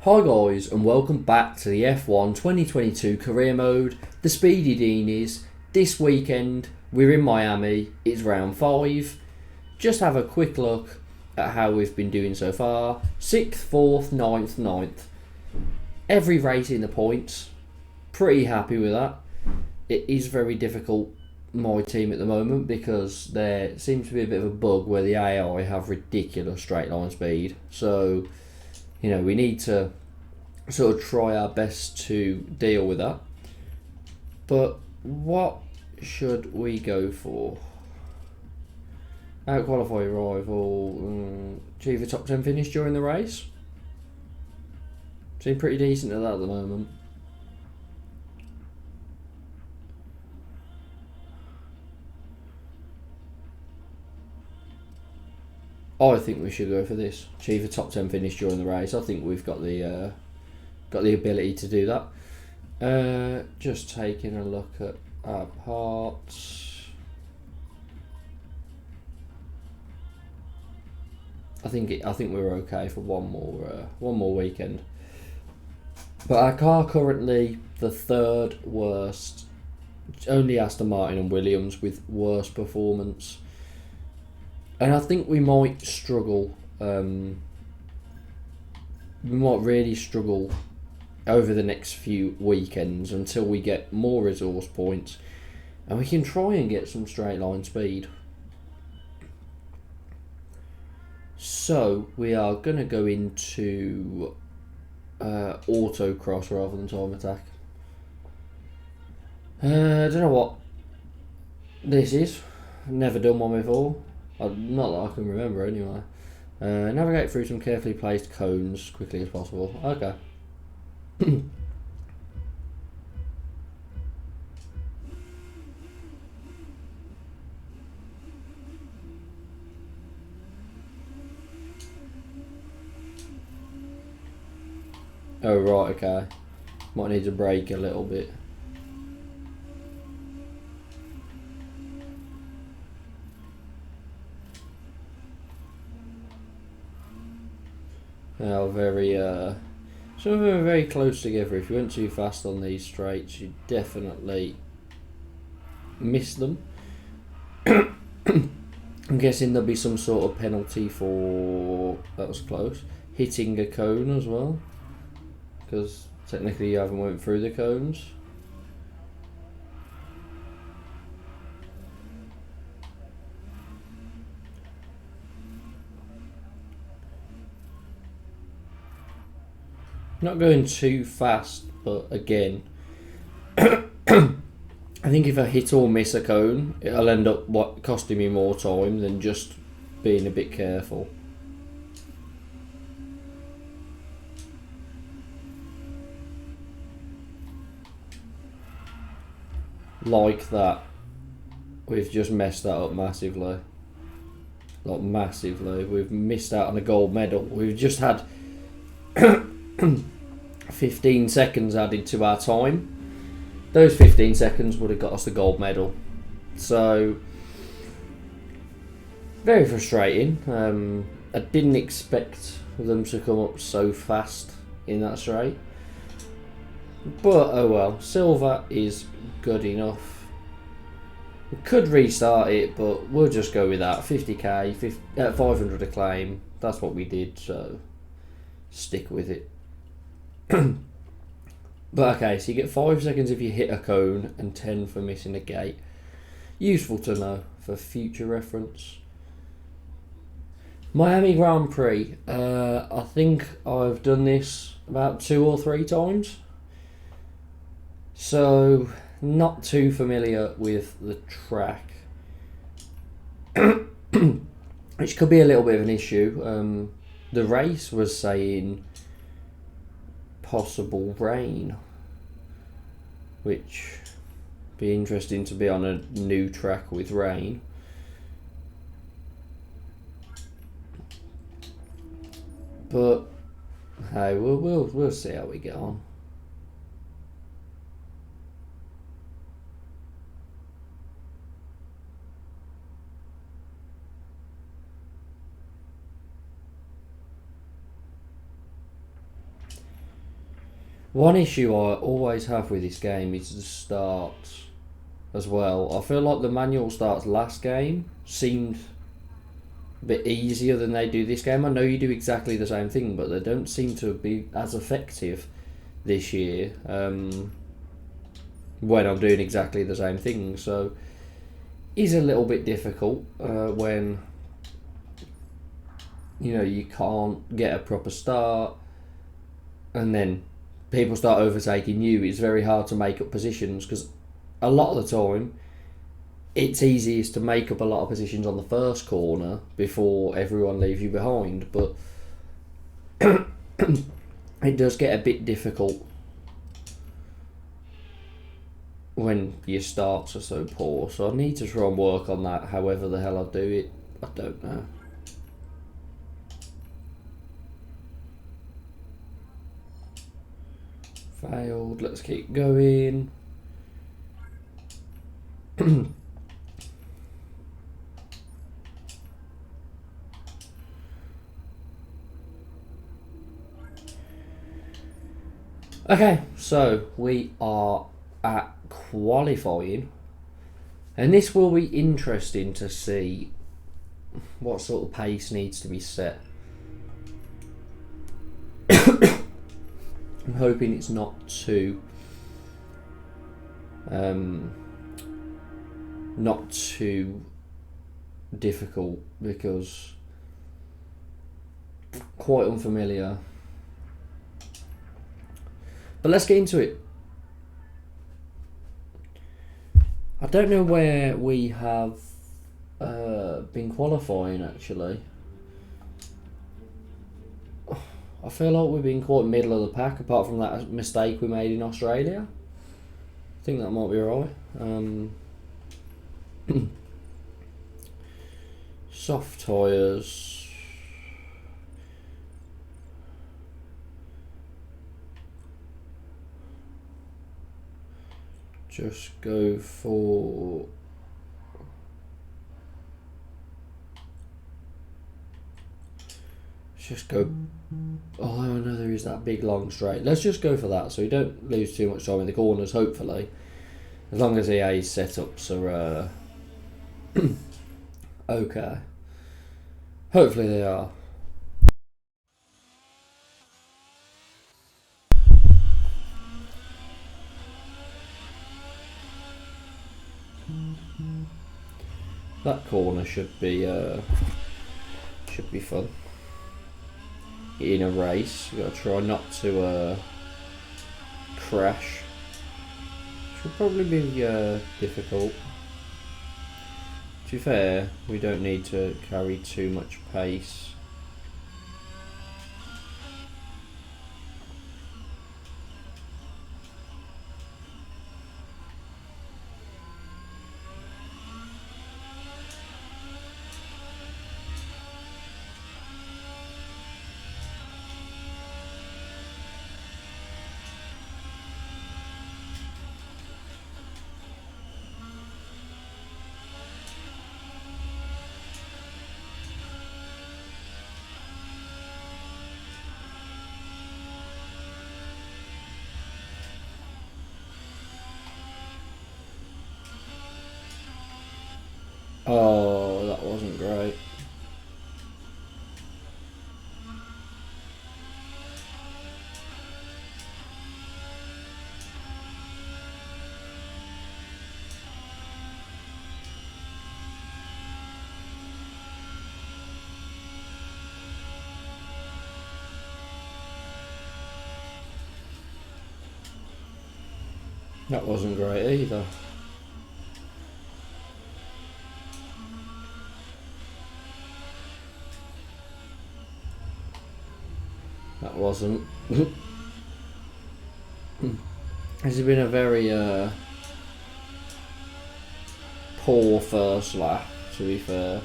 Hi guys and welcome back to the F1 2022 career mode, the Speedy Deanies. This weekend we're in Miami, it's round 5. Just have a quick look at how we've been doing so far. 6th, 4th, 9th, 9th. Every race in the points. Pretty happy with that. It is very difficult, my team at the moment, because there seems to be a bit of a bug where the AI have ridiculous straight line speed. So we need to sort of try our best to deal with that. But what should we go for? Out qualify rival, achieve a top 10 finish during the race. Seem pretty decent at that at the moment. I think we should go for this. Achieve a top 10 finish during the race. I think we've got the ability to do that. Just taking a look at our parts. I think we're okay for one more weekend. But our car currently the third worst. Only Aston Martin and Williams with worse performance. And I think we might struggle. We might really struggle over the next few weekends until we get more resource points and we can try and get some straight line speed. So we are going to go into Autocross rather than time attack. I don't know what this is. Never done one before. Not that I can remember anyway. Navigate through some carefully placed cones as quickly as possible. Okay. Oh right, okay. Might need to brake a little bit. Now some of them are very close together. If you went too fast on these straights, you'd definitely miss them. I'm guessing there'll be some sort of penalty for, that was close, hitting a cone as well, because technically you haven't went through the cones. Not going too fast, but again, I think if I hit or miss a cone, it'll end up costing me more time than just being a bit careful. Like that. We've just messed that up massively. Like massively. We've missed out on a gold medal. We've just had 15 seconds added to our time. Those 15 seconds would have got us the gold medal. So, very frustrating. I didn't expect them to come up so fast in that straight. But oh well, silver is good enough. We could restart it, but we'll just go with that. 50k, 500 acclaim. That's what we did, so stick with it. But okay, so you get 5 seconds if you hit a cone and 10 for missing a gate. Useful to know for future reference. Miami Grand Prix. I think I've done this about 2 or 3 times. So, not too familiar with the track. Which could be a little bit of an issue. The race was saying possible rain, which be interesting to be on a new track with rain. But hey, we'll see how we get on. One issue I always have with this game is the start as well. I feel like the manual starts last game seemed a bit easier than they do this game. I know you do exactly the same thing, but they don't seem to be as effective this year when I'm doing exactly the same thing. So it's a little bit difficult when you can't get a proper start and then people start overtaking you. It's very hard to make up positions because a lot of the time it's easiest to make up a lot of positions on the first corner before everyone leaves you behind, but it does get a bit difficult when your starts are so poor. So I need to try and work on that however the hell I do it. I don't know. Failed. Let's keep going. Okay, so we are at qualifying, and this will be interesting to see what sort of pace needs to be set. I'm hoping it's not too difficult because quite unfamiliar. But let's get into it. I don't know where we have been qualifying actually. I feel like we've been quite middle of the pack apart from that mistake we made in Australia. I think that might be right. Soft tyres. Just go for oh, I know there is that big long straight. Let's just go for that so we don't lose too much time in the corners, hopefully. As long as EA's setups are okay. Hopefully they are. That corner should be fun. In a race, we gotta try not to crash. Should probably be difficult. To be fair, we don't need to carry too much pace. Oh, that wasn't great. That wasn't great either. That wasn't. This has been a very poor first lap, to be fair.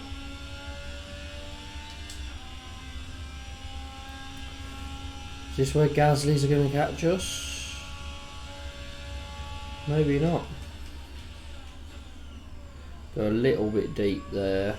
Is this where Gasly's are going to catch us? Maybe not. Go a little bit deep there.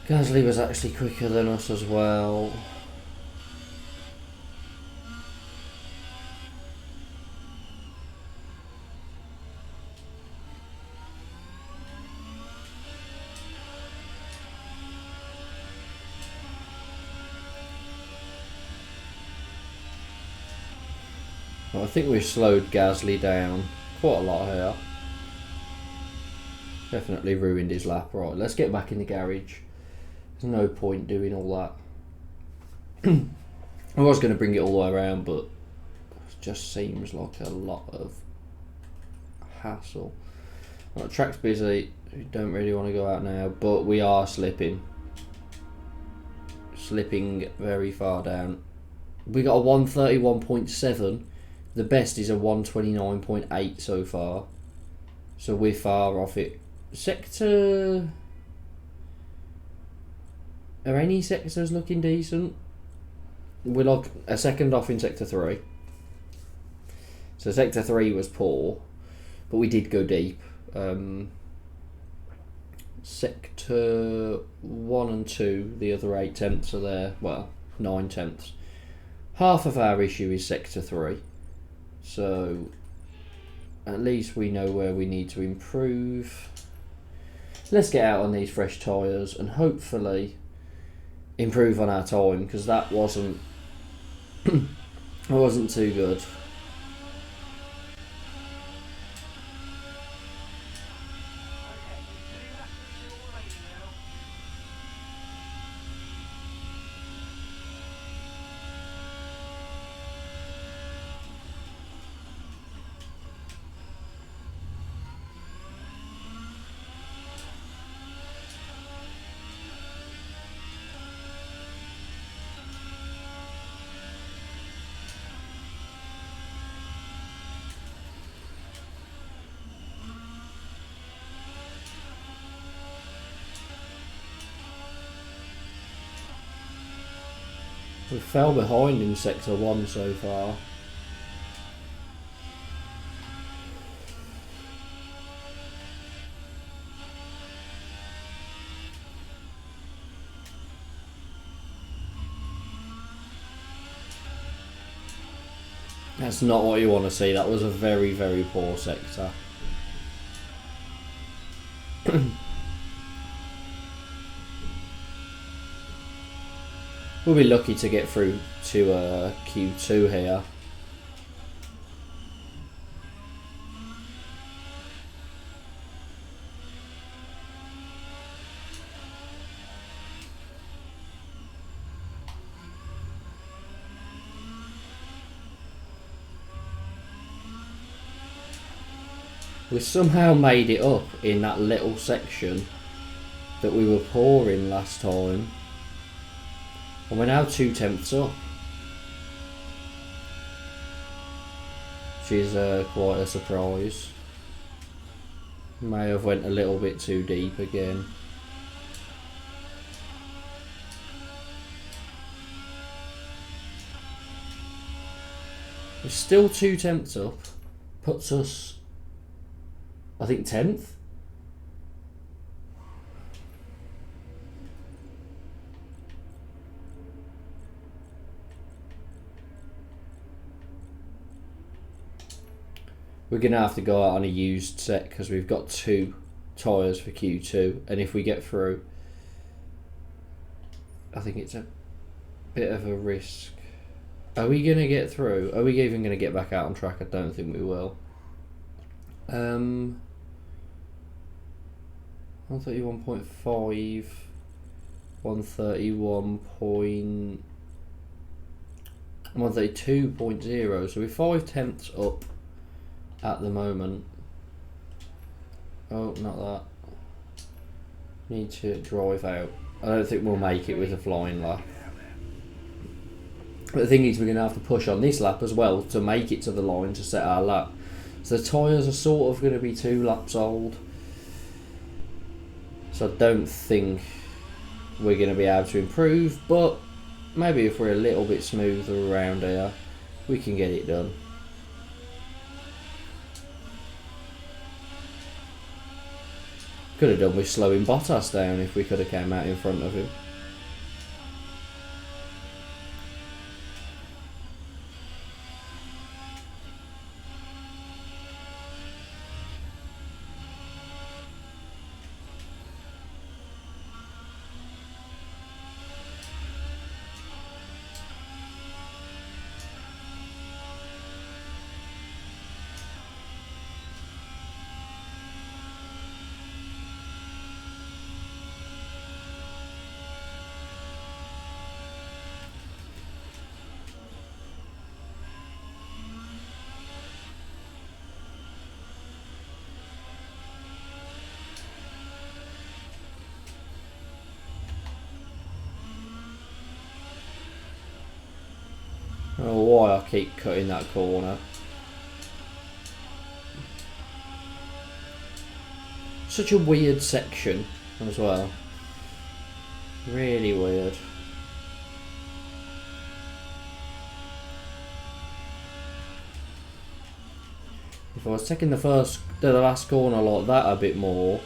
Gasly was actually quicker than us as well. Well, I think we've slowed Gasly down quite a lot here. Definitely ruined his lap. Right, let's get back in the garage. There's no point doing all that. I was going to bring it all the way around, but it just seems like a lot of hassle. Right, track's busy. We don't really want to go out now, but we are slipping. Slipping very far down. We got a 131.7. The best is a 129.8 so far. So we're far off it. Sector... Are any sectors looking decent? We're like a second off in Sector 3. So Sector 3 was poor, but we did go deep. Sector 1 and 2, the other 8 tenths are there. Well, 9 tenths. Half of our issue is Sector 3. So at least we know where we need to improve. Let's get out on these fresh tyres and hopefully improve on our time, because that wasn't too good. We fell behind in Sector 1 so far. That's not what you want to see. That was a very, very poor sector. We'll be lucky to get through to Q2 here. We somehow made it up in that little section that we were poor in last time. And we're now 2 tenths up. Which is quite a surprise. May have went a little bit too deep again. We're still 2 tenths up. Puts us, I think, 10th. We're going to have to go out on a used set because we've got 2 tyres for Q2, and if we get through, I think it's a bit of a risk. Are we going to get through? Are we even going to get back out on track? I don't think we will. 131.5, 132.0, so we're 5 tenths up at the moment. Oh, not that. Need to drive out. I don't think we'll make it with a flying lap. But the thing is, we're going to have to push on this lap as well to make it to the line to set our lap. So the tyres are sort of going to be 2 laps old. So I don't think we're going to be able to improve, but maybe if we're a little bit smoother around here, we can get it done. Could have done with slowing Bottas down if we could have came out in front of him. I don't know why I keep cutting that corner. Such a weird section as well. Really weird. If I was taking the last corner like that a bit more,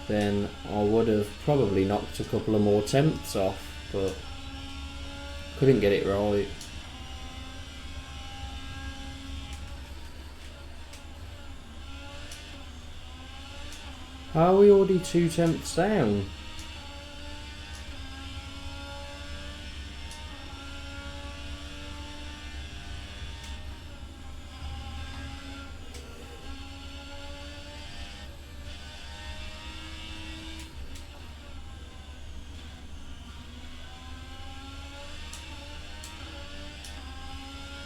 then I would have probably knocked a couple of more tenths off, but couldn't get it right. How are we already 2 tenths down?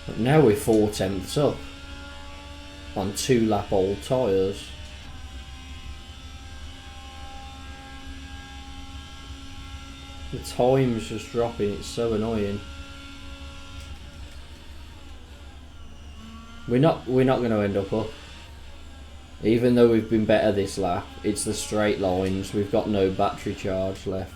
But now we're 4 tenths up on 2 lap old tyres. The time's just dropping, it's so annoying. We're not going to end up. Even though we've been better this lap, it's the straight lines, we've got no battery charge left.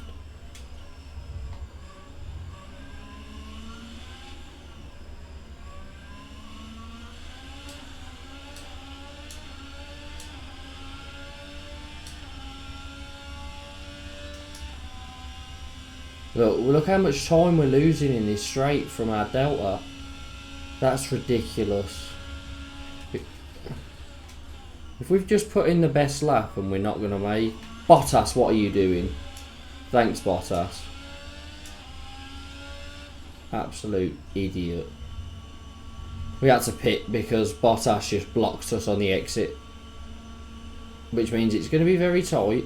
Look how much time we're losing in this straight from our delta. That's ridiculous. If we've just put in the best lap and we're not going to make... Bottas, what are you doing? Thanks, Bottas. Absolute idiot. We had to pit because Bottas just blocked us on the exit. Which means it's going to be very tight.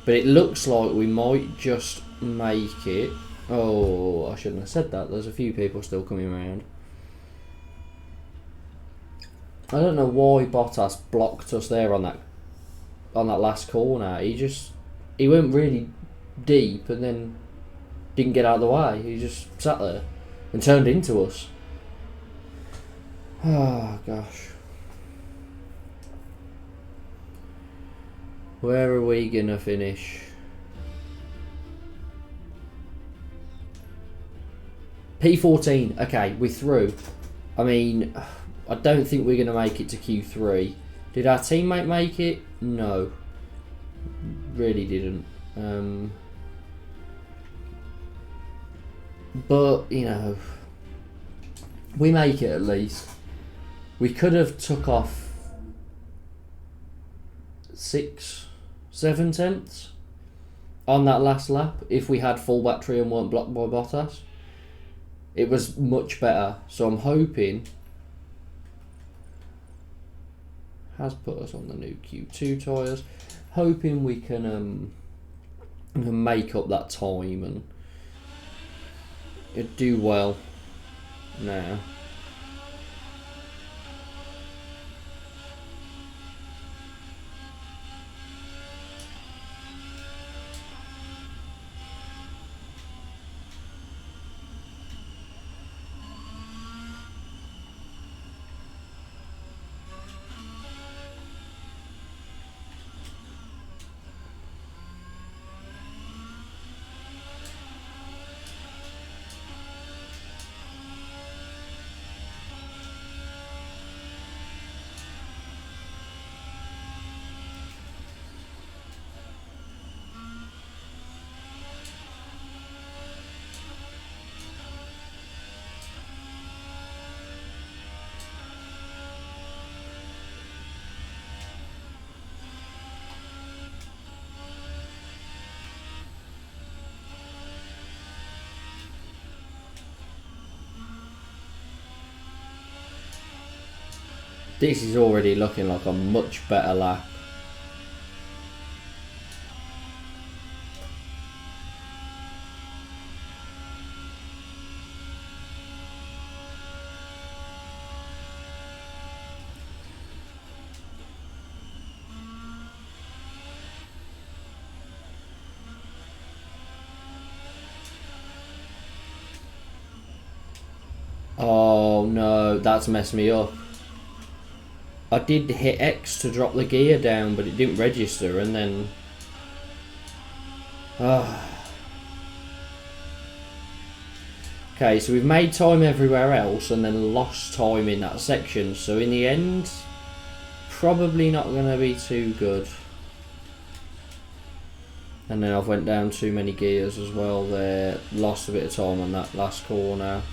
But it looks like we might just make it. Oh, I shouldn't have said that. There's a few people still coming around. I don't know why Bottas blocked us there on that last corner. He went really deep and then didn't get out of the way. He just sat there and turned into us. Oh gosh. Where are we gonna finish? P14. Okay, we're through. I mean, I don't think we're gonna make it to Q3. Did our teammate make it? No. Really didn't. But, you know, we make it at least. We could have took off 6, 7 tenths on that last lap if we had full battery and weren't blocked by Bottas. It was much better, so I'm hoping has put us on the new Q2 tyres. Hoping we can make up that time and do well now. This is already looking like a much better lap. Oh no, that's messed me up. I did hit X to drop the gear down, but it didn't register, and then... Okay, so we've made time everywhere else, and then lost time in that section, so in the end, probably not going to be too good. And then I've went down too many gears as well there, lost a bit of time on that last corner.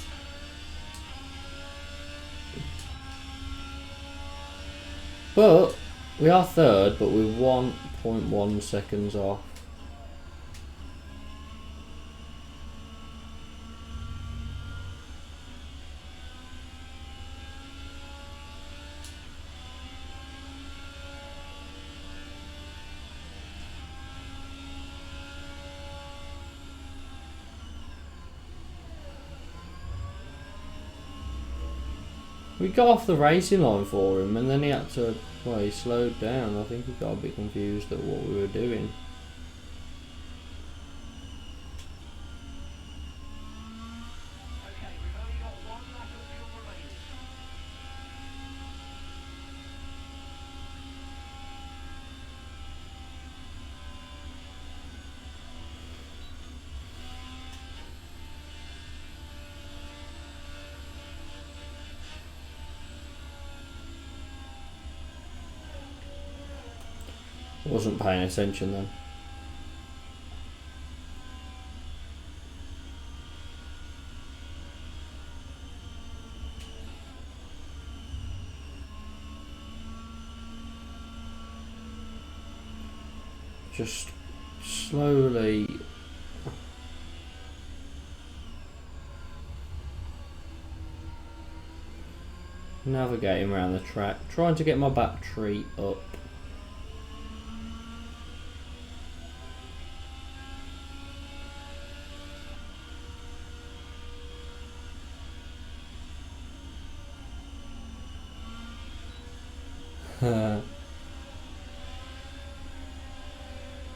But we are third, but we're 1.1 seconds off. We got off the racing line for him, and then he had to, well, he slowed down. I think he got a bit confused at what we were doing. Wasn't paying attention then. Just slowly navigating around the track, trying to get my battery up.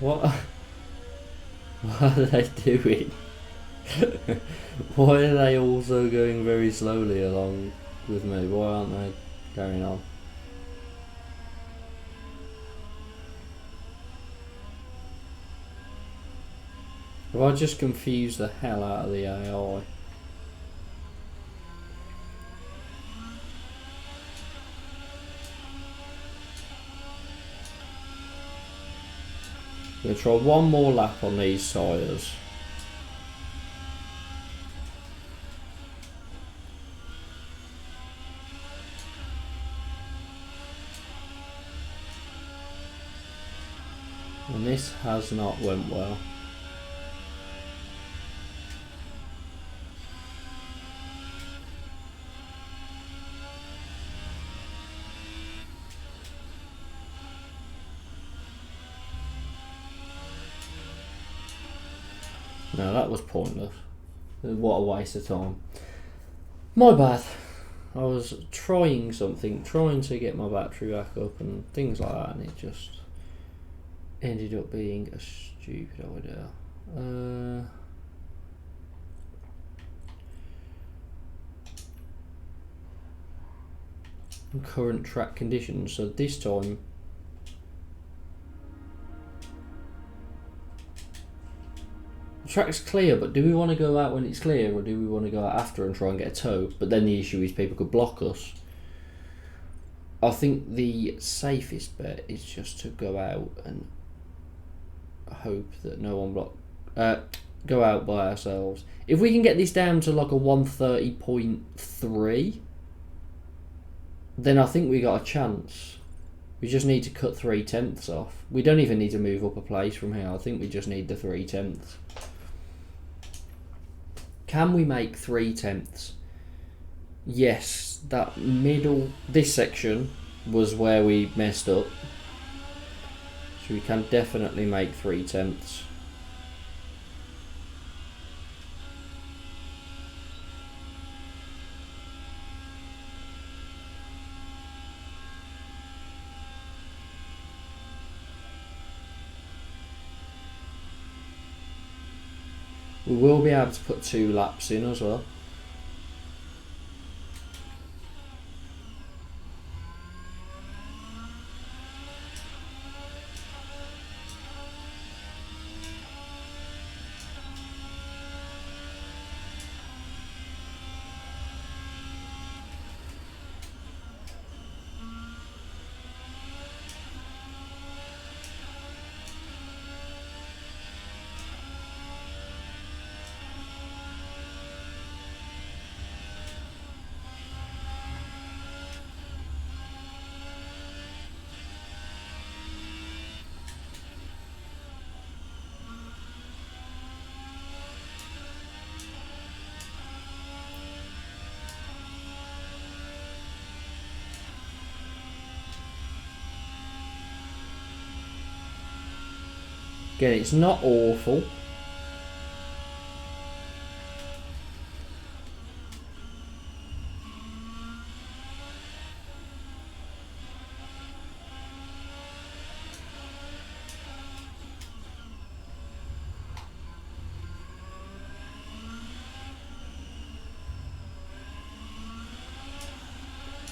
What? What are they doing? Why are they also going very slowly along with me? Why aren't they carrying on? Have I just confused the hell out of the AI? I'm going to try one more lap on these tyres. And this has not went well. No, that was pointless. What a waste of time. My bad. I was trying something, trying to get my battery back up and things like that, and it just ended up being a stupid idea. Current track conditions, so this time the track's clear, but do we want to go out when it's clear, or do we want to go out after and try and get a tow? But then the issue is people could block us. I think the safest bet is just to go out and hope that no one go out by ourselves. If we can get this down to like a 130.3, then I think we got a chance. We just need to cut 3/10 off. We don't even need to move up a place from here. I think we just need the 3/10. Can we make 3/10? Yes, that middle, this section, was where we messed up. So we can definitely make 3/10. We will be able to put 2 laps in as well. Again, it's not awful.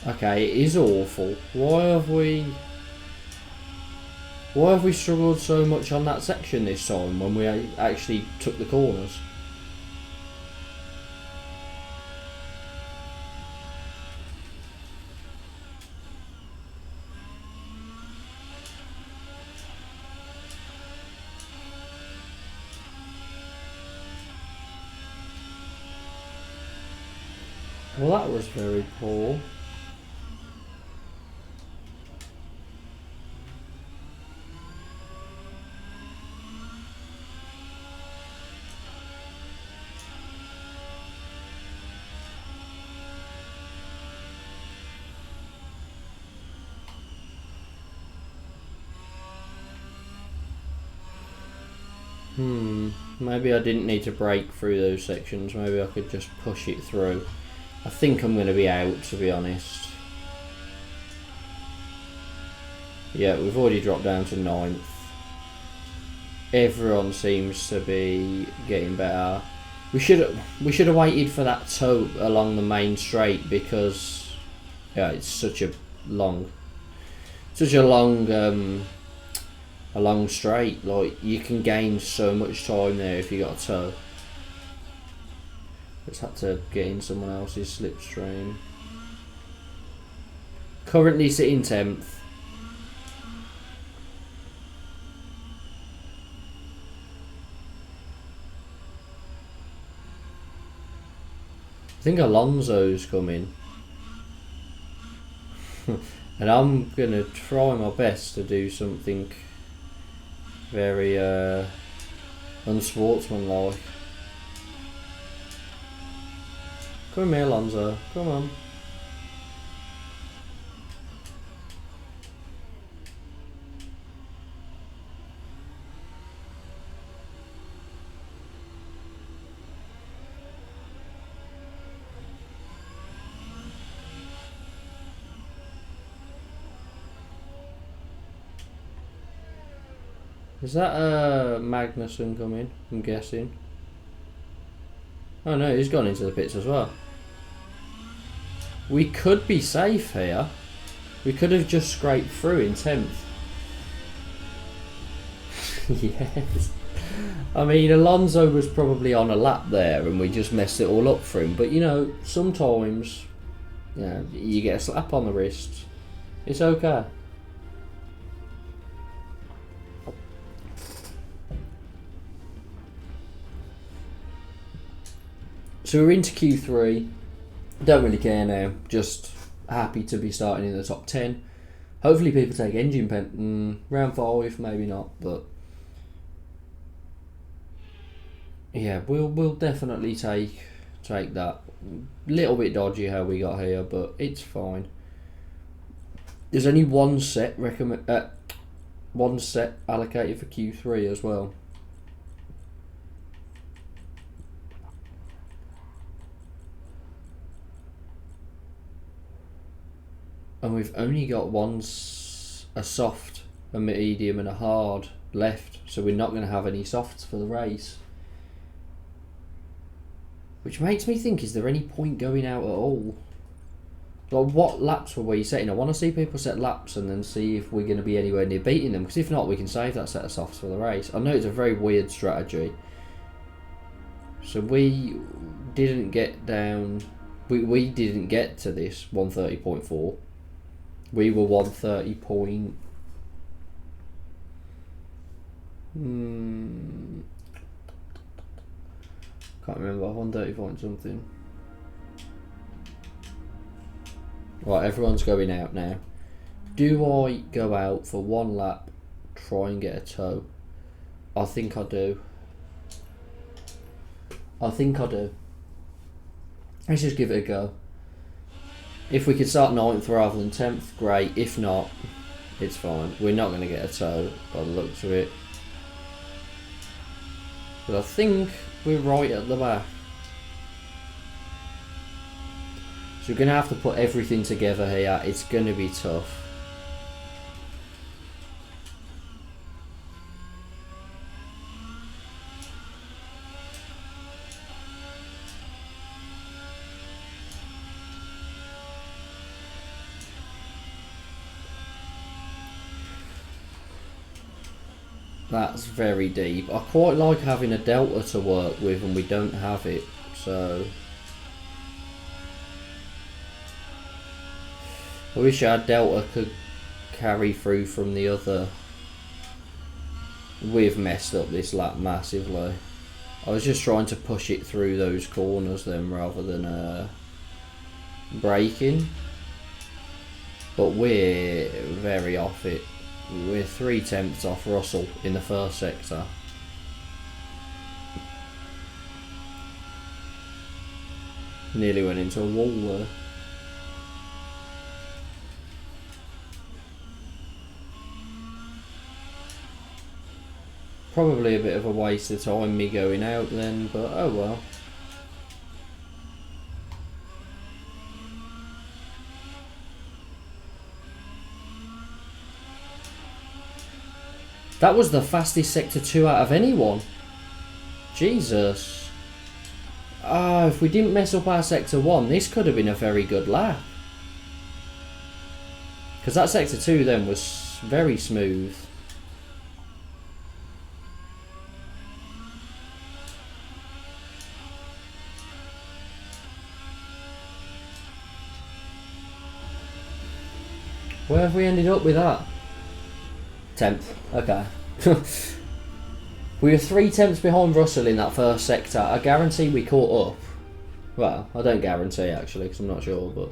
Okay, it is awful. Why have we struggled so much on that section this time when we actually took the corners? Well, that was very poor. Maybe I didn't need to break through those sections. Maybe I could just push it through. I think I'm going to be out, to be honest. Yeah, we've already dropped down to 9th. Everyone seems to be getting better. We should have waited for that toe along the main straight, because yeah, it's such a long straight. Like, you can gain so much time there if you got a toe. Just had to get in someone else's slipstream. Currently sitting 10th. I think Alonso's coming. And I'm going to try my best to do something very unsportsmanlike. Come here, Alonso. Come on. Is that Magnussen coming? I'm guessing. Oh no, he's gone into the pits as well. We could be safe here. We could have just scraped through in 10th. Yes. I mean, Alonso was probably on a lap there and we just messed it all up for him. But you know, sometimes, you know, you get a slap on the wrist. It's okay. So we're into Q3. Don't really care now. Just happy to be starting in the top 10. Hopefully people take engine pen. Round 5, maybe not, but yeah, we'll definitely take that. Little bit dodgy how we got here, but it's fine. There's only one set one set allocated for Q3 as well. And we've only got a soft, a medium and a hard left, so we're not going to have any softs for the race. Which makes me think, is there any point going out at all? Like, what laps were we setting? I want to see people set laps and then see if we're going to be anywhere near beating them, because if not, we can save that set of softs for the race. I know it's a very weird strategy. So we didn't get down... We didn't get to this 130.4. We were 130 point... Can't remember, 130 point something. Right, everyone's going out now. Do I go out for one lap, try and get a toe? I think I do. Let's just give it a go. If we could start 9th rather than 10th, great. If not, it's fine. We're not going to get a toe by the looks of it. But I think we're right at the back. So we're going to have to put everything together here. It's going to be tough. That's very deep. I quite like having a delta to work with and we don't have it, so... I wish our delta could carry through from the other. We've messed up this lap massively. I was just trying to push it through those corners then rather than braking. But we're very off it. We're 3/10 off Russell in the first sector. Nearly went into a wall there. Probably a bit of a waste of time me going out then, but oh well. That was the fastest Sector 2 out of anyone. Jesus. Ah, if we didn't mess up our Sector 1, this could have been a very good lap. Because that Sector 2 then was very smooth. Where have we ended up with that? 10th. Okay. We were 3/10 behind Russell in that first sector. I guarantee we caught up. Well, I don't guarantee actually, because I'm not sure, but...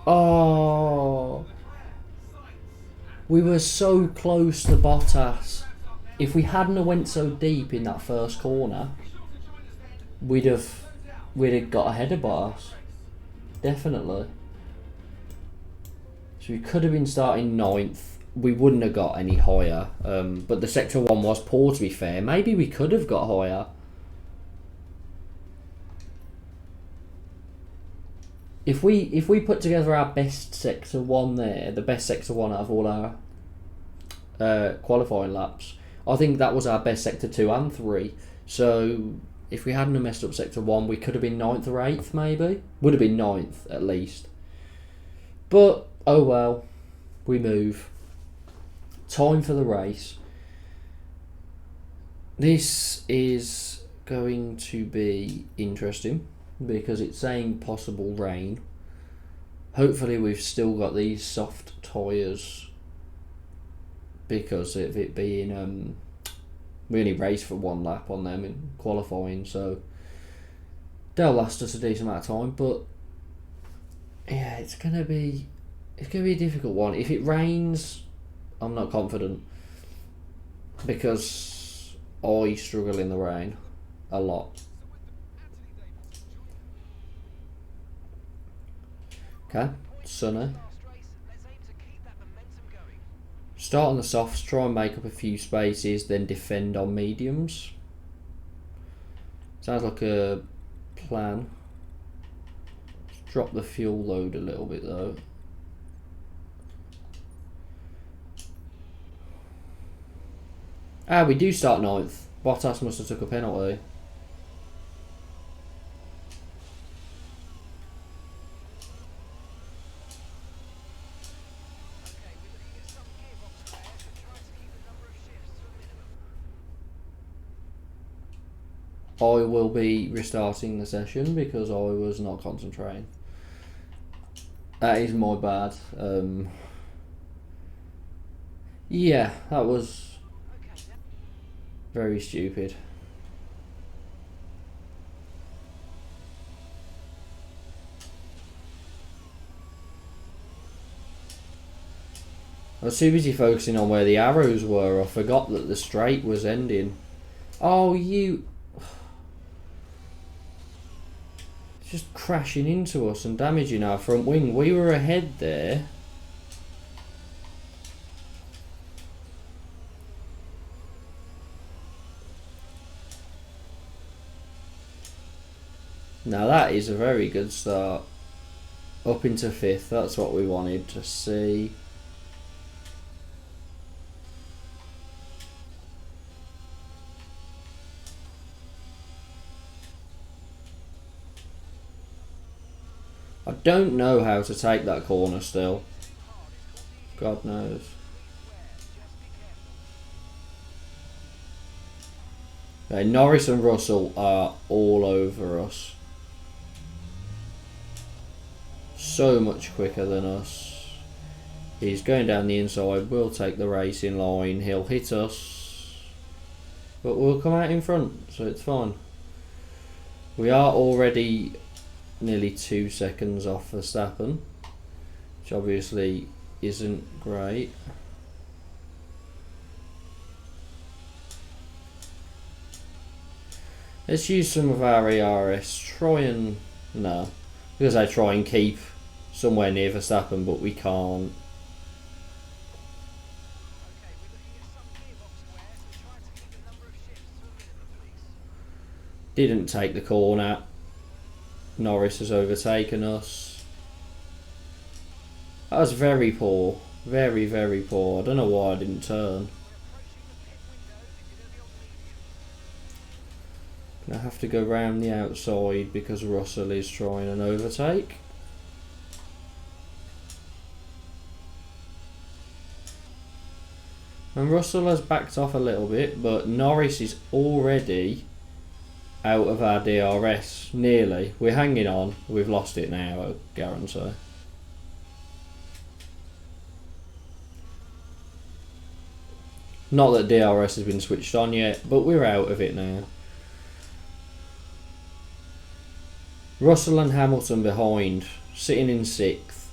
Oh! We were so close to Bottas. If we hadn't have went so deep in that first corner, we'd have got ahead of Bottas. Definitely. So we could have been starting 9th. We wouldn't have got any higher. But the Sector 1 was poor, to be fair. Maybe we could have got higher. If we put together our best Sector 1 there, the best Sector 1 out of all our qualifying laps, I think that was our best Sector 2 and 3. So if we hadn't have messed up Sector 1, we could have been 9th or 8th maybe. Would have been 9th at least. But, oh well, we move. Time for the race. This is going to be interesting because it's saying possible rain. Hopefully we've still got these soft tyres because of it being we only raced for one lap on them in qualifying, so they'll last us a decent amount of time. But yeah, it's gonna be a difficult one. If it rains, I'm not confident because I struggle in the rain a lot. Okay, sunny. Start on the softs, try and make up a few spaces, then defend on mediums. Sounds like a plan. Let's drop the fuel load a little bit though. Ah, we do start 9th. Bottas must have took a penalty. I will be restarting the session because I was not concentrating. That is my bad. Yeah, that was very stupid. I was too busy focusing on where the arrows were. I forgot that the straight was ending. Oh, you... Just crashing into us and damaging our front wing. We were ahead there. Now that is a very good start. Up into 5th, that's what we wanted to see. I don't know how to take that corner still. God knows. Okay, Norris and Russell are all over us. So much quicker than us. He's going down the inside. We'll take the racing line. He'll hit us. But we'll come out in front, so it's fine. We are already nearly 2 seconds off Verstappen, which obviously isn't great. Let's use some of our ERS. Try and... no. Because I try and keep somewhere near Verstappen, but we can't. Didn't take the corner. Norris has overtaken us. That was very poor. Very, very poor. I don't know why I didn't turn. I have to go round the outside because Russell is trying an overtake. And Russell has backed off a little bit, but Norris is already out of our DRS. Nearly. We're hanging on. We've lost it now, I guarantee. Not that DRS has been switched on yet, but we're out of it now. Russell and Hamilton behind, sitting in 6th.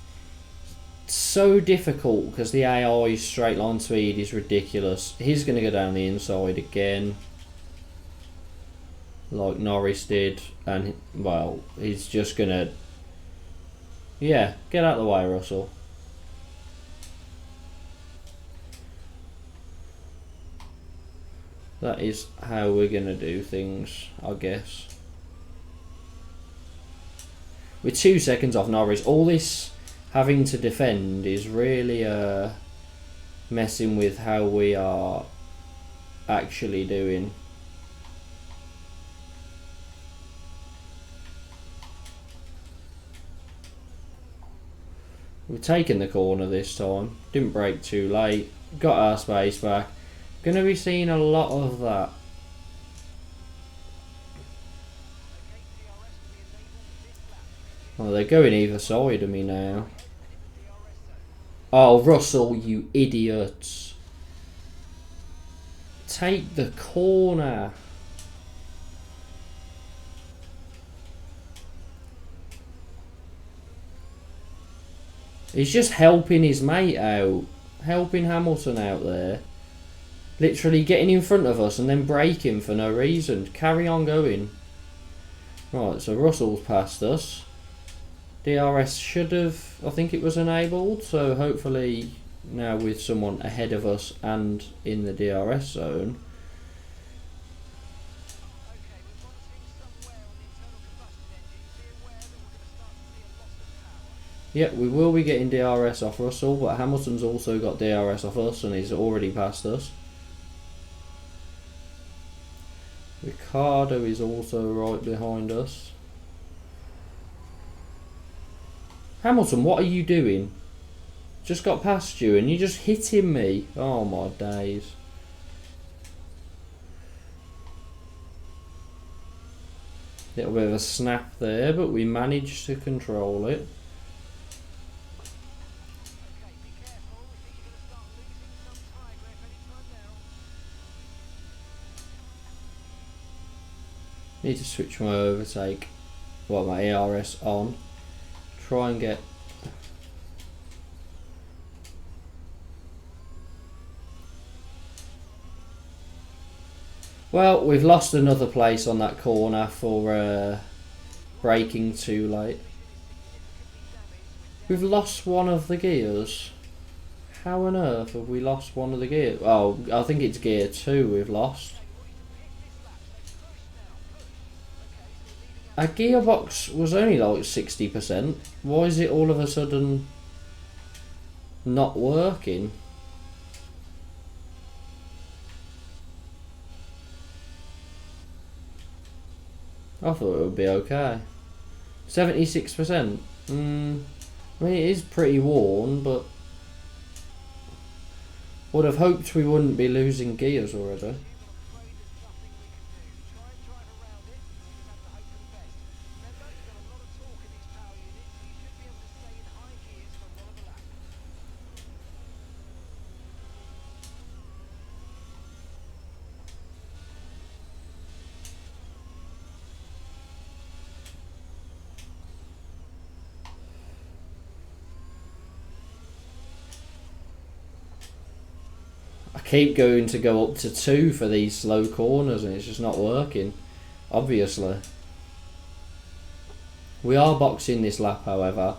So difficult because the AI's straight line speed is ridiculous. He's going to go down the inside again, like Norris did, and well, he's just going to, yeah, get out of the way, Russell. That is how we're going to do things, I guess. We're 2 seconds off Norris. All this having to defend is really messing with how we are actually doing. We've taken the corner this time. Didn't brake too late. Got our space back. Going to be seeing a lot of that. Oh, they're going either side of me now. Oh, Russell, you idiots. Take the corner. He's just helping his mate out. Helping Hamilton out there. Literally getting in front of us and then braking for no reason. Carry on going. Right, so Russell's passed us. DRS should have, I think it was enabled, so hopefully now with someone ahead of us and in the DRS zone. Yeah, we will be getting DRS off Russell, but Hamilton's also got DRS off us and he's already passed us. Ricciardo is also right behind us. Hamilton, what are you doing? Just got past you and you're just hitting me. Oh my days. Little bit of a snap there, but we managed to control it. Need to switch my overtake, well, my ARS on. Try and get. Well, we've lost another place on that corner for braking too late. We've lost one of the gears. How on earth have we lost one of the gears? Oh, I think it's gear 2 we've lost. Our gearbox was only like 60%. Why is it all of a sudden not working? I thought it would be okay. 76%. I mean, it is pretty worn, but would have hoped we wouldn't be losing gears already. Keep going to go up to 2 for these slow corners and it's just not working, obviously. We are boxing this lap, however.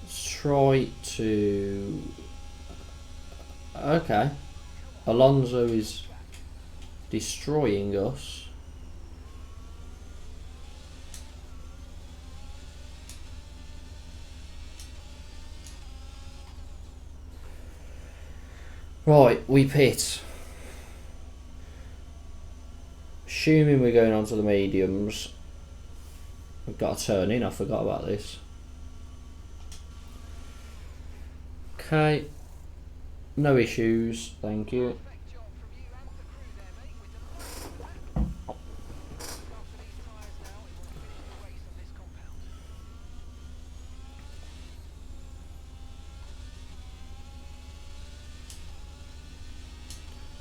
Let's try to... Okay. Alonso is destroying us. Right, we pit. Assuming we're going on to the mediums. We've got to turn in, I forgot about this. Okay. No issues, thank you.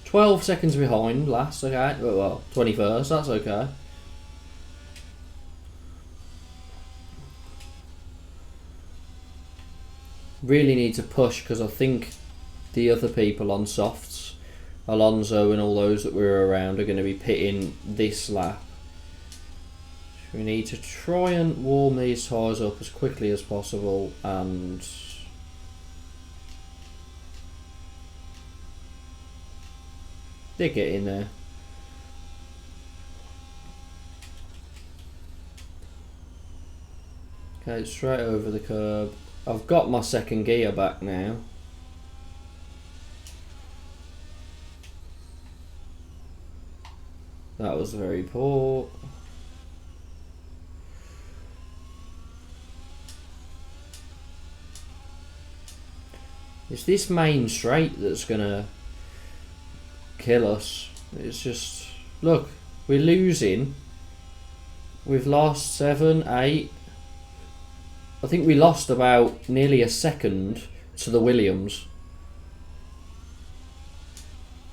12 seconds behind last, okay. Well, 21st, that's okay. Really need to push because I think the other people on softs, Alonso and all those that were around, are going to be pitting this lap. So we need to try and warm these tyres up as quickly as possible and they get in there. Okay, straight over the curb. I've got my second gear back now. That was very poor. It's this main straight that's gonna kill us. It's just, look, we're losing. We've lost 7, 8. I think we lost about nearly a second to the Williams,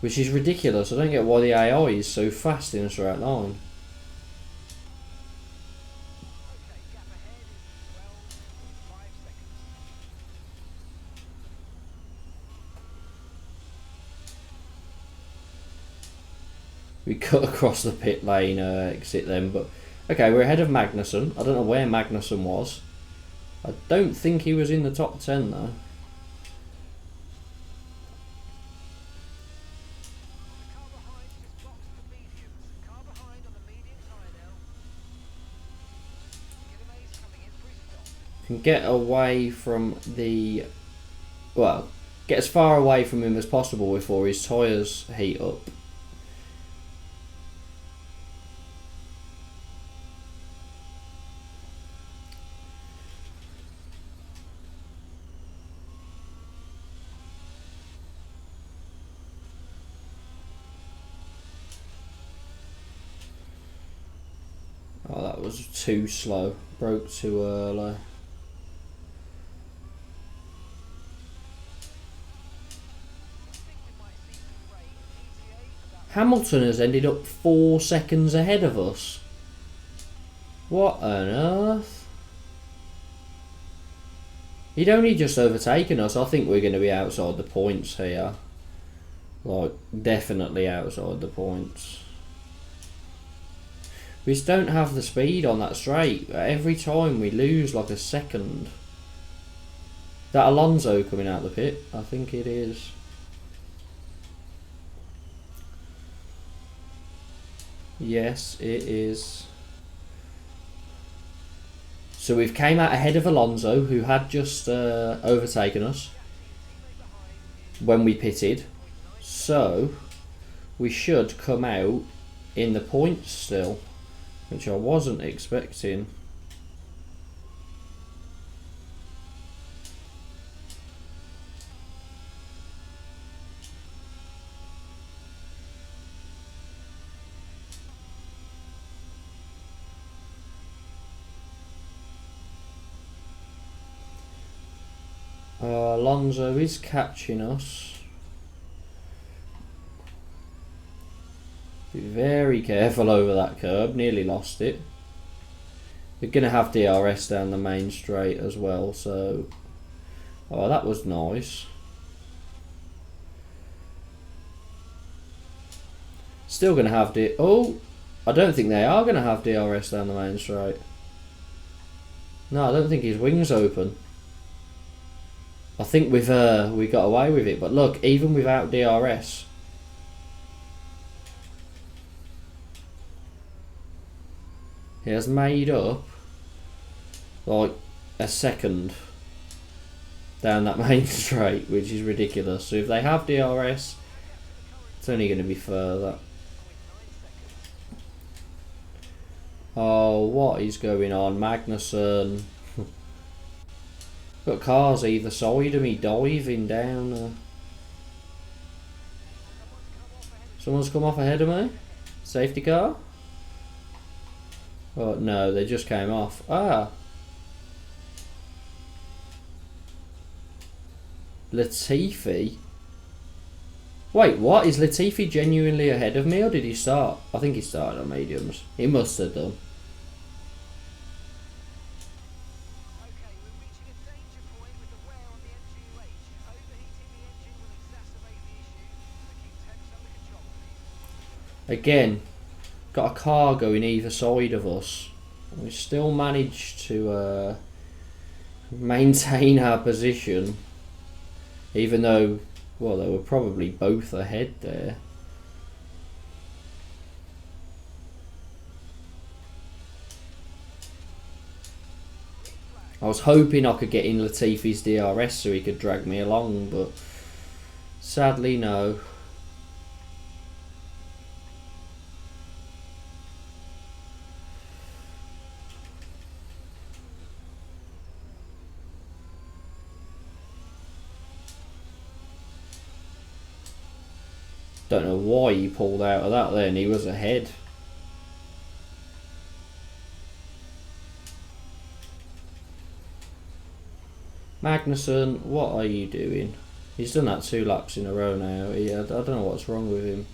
which is ridiculous. I don't get why the AI is so fast in a straight line. We cut across the pit lane, exit them, but okay, we're ahead of Magnussen. I don't know where Magnussen was. I don't think he was in the top 10 though. can get away from the... Well, get as far away from him as possible before his tyres heat up. Oh, that was too slow. Broke too early. Hamilton has ended up 4 seconds ahead of us. What on earth? He'd only just overtaken us. I think we're going to be outside the points here. Like, definitely outside the points. We just don't have the speed on that straight. Every time we lose like a second. That Alonso coming out the pit? I think it is. Yes, it is. So we've came out ahead of Alonso, who had just overtaken us when we pitted. So we should come out in the points still, which I wasn't expecting. Alonso is catching us. Be very careful over that curb, nearly lost it. We're going to have DRS down the main straight as well, so... Oh, that was nice. Still going to have Oh, I don't think they are going to have DRS down the main straight. No, I don't think his wing's open. I think we got away with it, but look, even without DRS, he has made up like a second down that main straight, which is ridiculous. So if they have DRS, it's only going to be further. Oh, what is going on? Magnussen. Got cars either side of me diving down. Someone's come off ahead of me? Safety car? Oh no, they just came off. Ah. Latifi? Wait, what? Is Latifi genuinely ahead of me, or did he start? I think he started on mediums. He must have done. Again, got a car going either side of us. We still managed to maintain our position, even though, well, they were probably both ahead there. I was hoping I could get in Latifi's DRS so he could drag me along, but sadly no. Don't know why he pulled out of that then, he was ahead. Magnussen, what are you doing? He's done that 2 laps in a row now. I don't know what's wrong with him.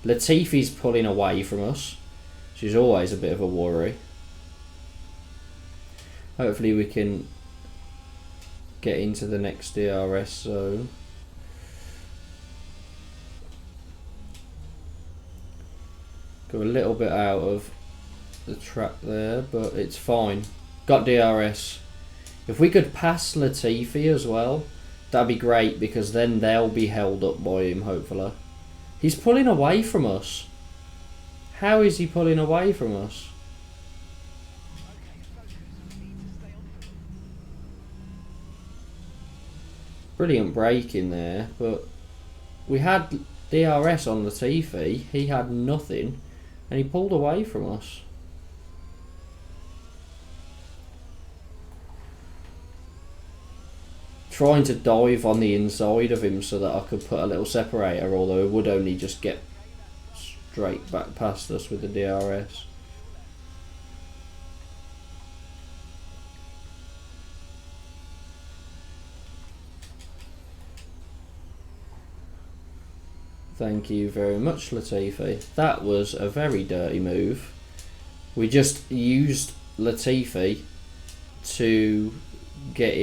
Latifi's pulling away from us, which is always a bit of a worry. Hopefully we can get into the next DRS zone. Go a little bit out of the track there, but it's fine. Got DRS. If we could pass Latifi as well, that'd be great, because then they'll be held up by him, hopefully. He's pulling away from us. How is he pulling away from us? brilliant braking there, but we had DRS on Latifi, he had nothing, and he pulled away from us. Trying to dive on the inside of him so that I could put a little separator, although it would only just get straight back past us with the DRS. Thank you very much, Latifi. That was a very dirty move. We just used Latifi to get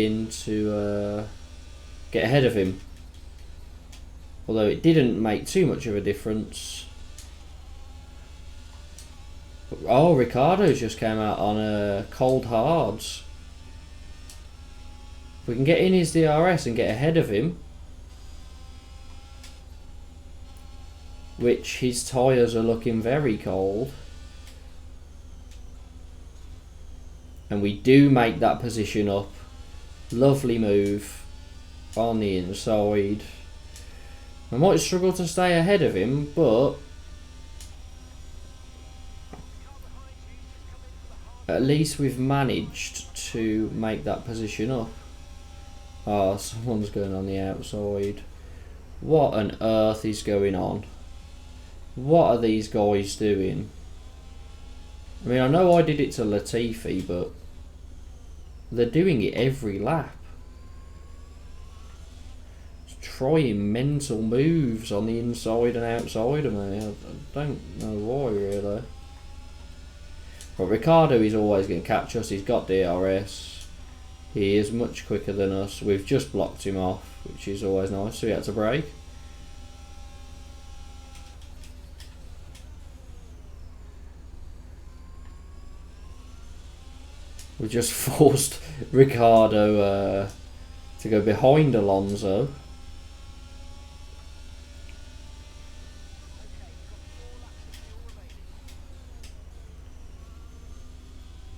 ahead of him. Although it didn't make too much of a difference. Oh, Ricciardo's just came out on cold hards. If we can get in his DRS and get ahead of him, which his tyres are looking very cold, and we do make that position up. Lovely move on the inside. I might struggle to stay ahead of him, but at least we've managed to make that position up. Oh, someone's going on the outside. What on earth is going on? What are these guys doing? I mean, I know I did it to Latifi, but they're doing it every lap. Just trying mental moves on the inside and outside of me. I don't know why, really. But Ricciardo is always going to catch us. He's got DRS. He is much quicker than us. We've just blocked him off, which is always nice, so he had to brake. We just forced Ricciardo to go behind Alonso.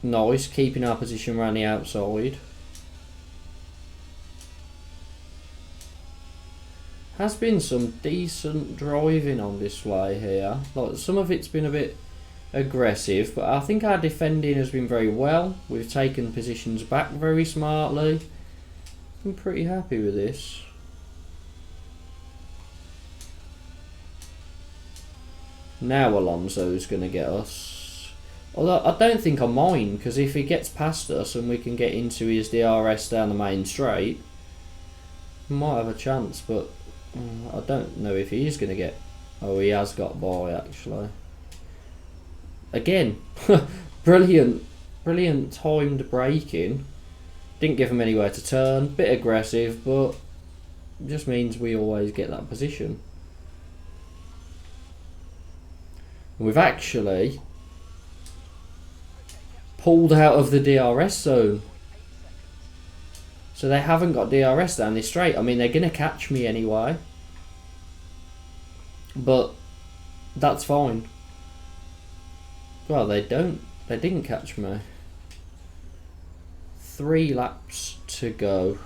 Nice, keeping our position around the outside. Has been some decent driving on display here. Like, some of it's been a bit aggressive, but I think our defending has been very well. We've taken positions back very smartly. I'm pretty happy with this. Now Alonso's going to get us. Although I don't think I mind, because if he gets past us and we can get into his DRS down the main straight, we might have a chance, but I don't know if he is going to get... Oh, he has got by, actually. Again, brilliant timed braking. Didn't give him anywhere to turn. Bit aggressive, but just means we always get that position. And we've actually pulled out of the DRS zone. So they haven't got DRS down this straight. I mean, they're going to catch me anyway. But that's fine. Well, they didn't catch me. 3 laps to go.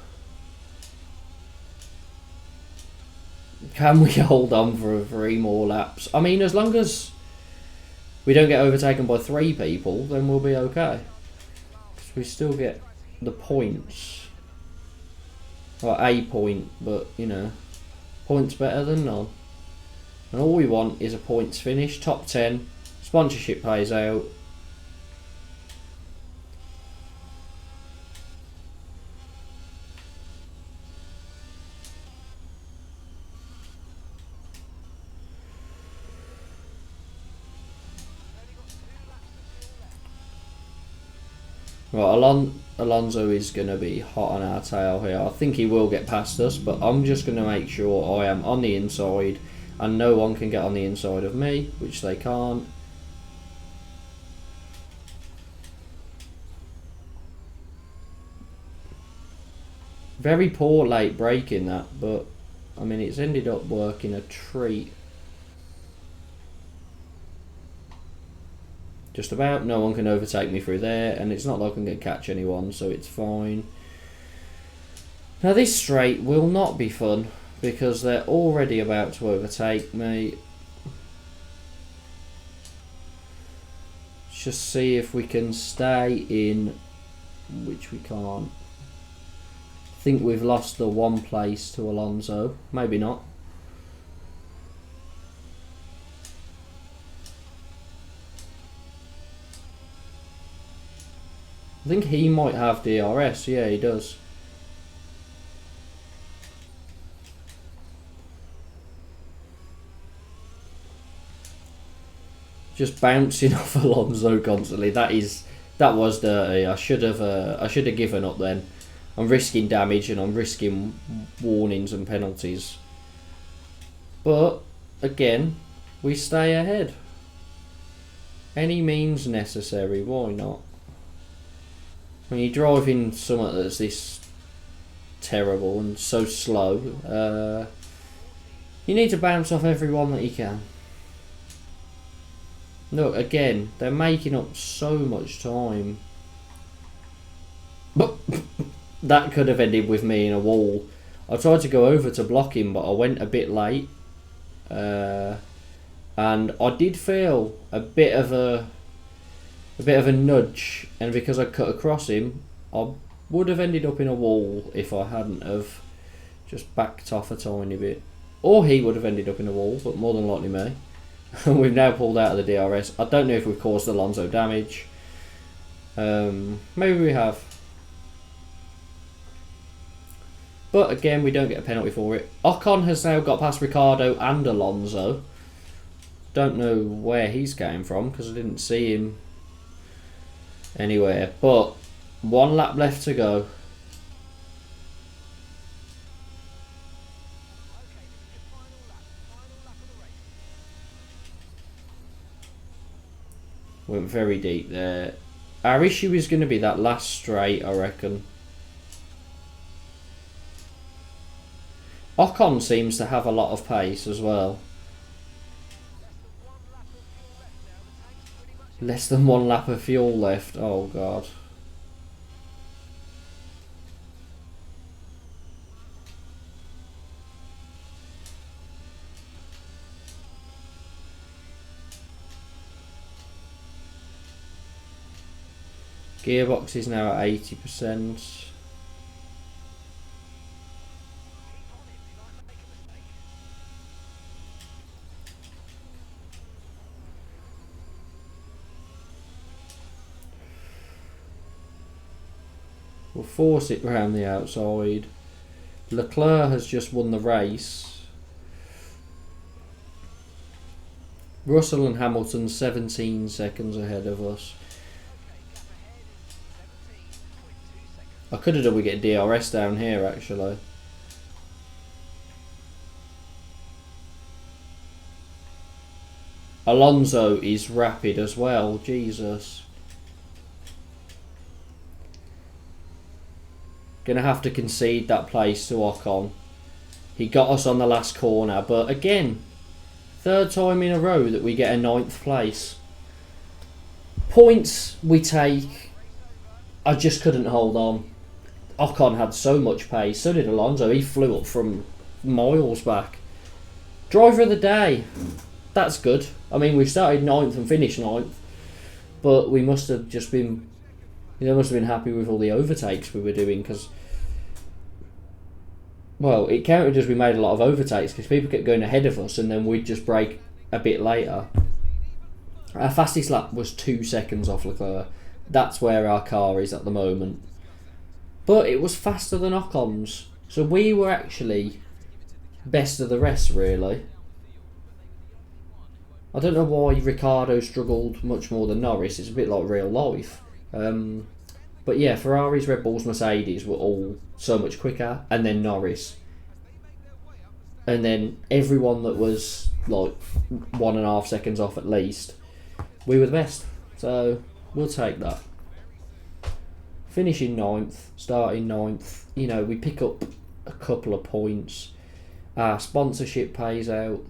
Can we hold on for 3 more laps? I mean, as long as we don't get overtaken by 3 people, then we'll be okay. Because we still get the points. Well, a point, but, you know, points better than none. And all we want is a points finish, top 10. Sponsorship pays out. Right, Alonso is going to be hot on our tail here. I think he will get past us, but I'm just going to make sure I am on the inside and no one can get on the inside of me, which they can't. Very poor late braking that, but I mean, it's ended up working a treat. Just about. No one can overtake me through there, and it's not like I'm going to catch anyone, so it's fine. Now this straight will not be fun because they're already about to overtake me. Let's just see if we can stay in, which we can't. I think we've lost the one place to Alonso. Maybe not. I think he might have DRS. Yeah, he does. Just bouncing off Alonso constantly. That was dirty. I should have given up then. I'm risking damage and I'm risking warnings and penalties. But again, we stay ahead. Any means necessary. Why not? When you're driving something that's this terrible and so slow, you need to bounce off everyone that you can. Look, again, they're making up so much time. But that could have ended with me in a wall. I tried to go over to block him, but I went a bit late. And I did feel a bit of a nudge, and because I cut across him, I would have ended up in a wall if I hadn't have just backed off a tiny bit. Or he would have ended up in a wall, but more than likely me. We've now pulled out of the DRS. I don't know if we've caused Alonso damage. Maybe we have. But again, we don't get a penalty for it. Ocon has now got past Ricciardo and Alonso. Don't know where he's getting from because I didn't see him anywhere. But one lap left to go. Went very deep there. Our issue is going to be that last straight, I reckon. Ocon seems to have a lot of pace as well. Less than one lap of fuel left. Oh god. Gearbox is now at 80%. We'll force it round the outside. Leclerc has just won the race. Russell and Hamilton 17 seconds ahead of us. I could have done we get DRS down here actually. Alonso is rapid as well, Jesus. Gonna have to concede that place to Ocon. He got us on the last corner, but again, third time in a row that we get a 9th place. Points we take, I just couldn't hold on. Ocon had so much pace, so did Alonso. He flew up from miles back. Driver of the day, that's good. I mean, we started 9th and finished 9th, but we must have just been, must have been happy with all the overtakes we were doing because, well, it counted as we made a lot of overtakes because people kept going ahead of us and then we'd just brake a bit later. Our fastest lap was 2 seconds off Leclerc. That's where our car is at the moment. But it was faster than Ocon's. So we were actually best of the rest, really. I don't know why Ricciardo struggled much more than Norris. It's a bit like real life. But yeah, Ferraris, Red Bulls, Mercedes were all so much quicker. And then Norris. And then everyone that was like 1.5 seconds off at least, we were the best. So we'll take that. Finishing 9th, starting 9th, we pick up a couple of points. Our sponsorship pays out.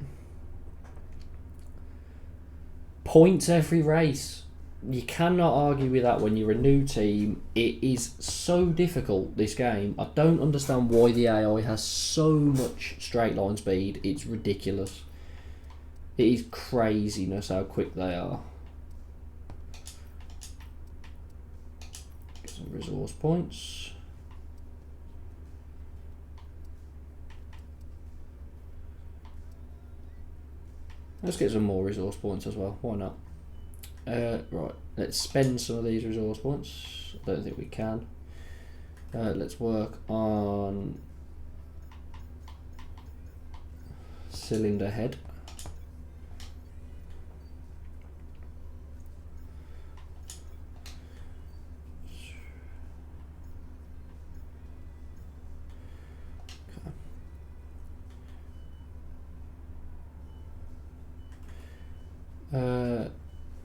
Points every race. You cannot argue with that when you're a new team. It is so difficult, this game. I don't understand why the AI has so much straight line speed. It's ridiculous. It is craziness how quick they are. Get some resource points. Let's get some more resource points as well. Why not? Right, let's spend some of these resource points. I don't think we can. Let's work on cylinder head.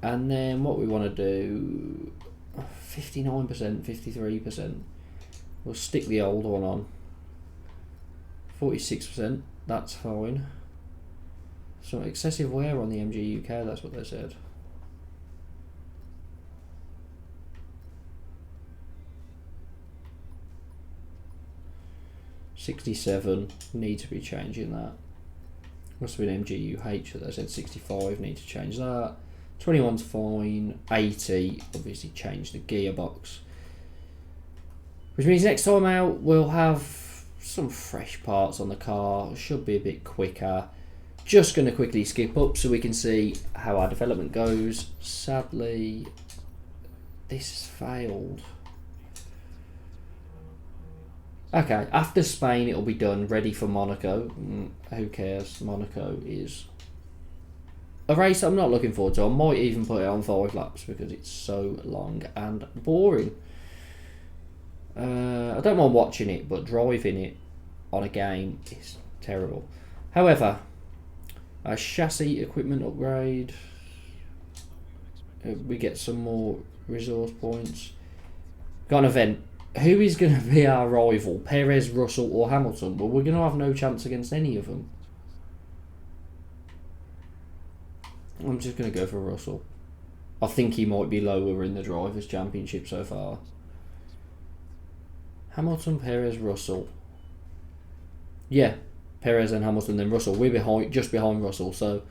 And then what we want to do, 59%, 53%. We'll stick the old one on. 46%, that's fine. So excessive wear on the MG UK, that's what they said. $67, need to be changing that. Must have been MGUH that they said 65, need to change that. 21's fine. 80, obviously change the gearbox. Which means next time out we'll have some fresh parts on the car. Should be a bit quicker. Just going to quickly skip up so we can see how our development goes. Sadly, this has failed. Okay, after Spain it'll be done, ready for Monaco. Who cares? Monaco is a race I'm not looking forward to. I might even put it on 5 laps because it's so long and boring. I don't mind watching it, but driving it on a game is terrible. However, a chassis equipment upgrade. We get some more resource points. Got an event. Who is going to be our rival? Perez, Russell or Hamilton? Well, we're going to have no chance against any of them. I'm just going to go for Russell. I think he might be lower in the Drivers' Championship so far. Hamilton, Perez, Russell. Yeah, Perez and Hamilton, then Russell. We're just behind Russell, so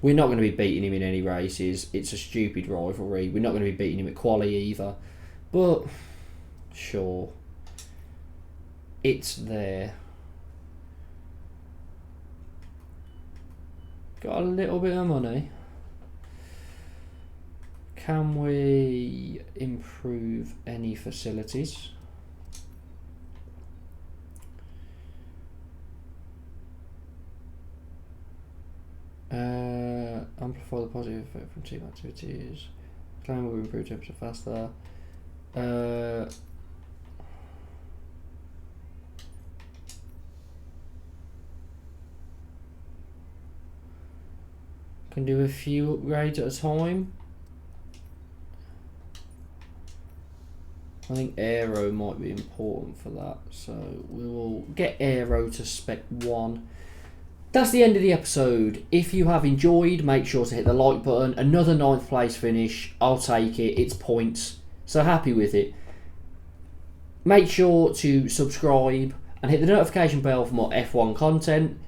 we're not going to be beating him in any races. It's a stupid rivalry. We're not going to be beating him at quali either. But sure, it's there. Got a little bit of money. Can we improve any facilities? Amplify the positive effect from team activities. Claim will improve temperature faster. Can do a few upgrades at a time. I think aero might be important for that, so we will get aero to spec 1. That's the end of the episode. If you have enjoyed, make sure to hit the like button. Another 9th place finish, I'll take it. It's points, so happy with it. Make sure to subscribe and hit the notification bell for more F1 content.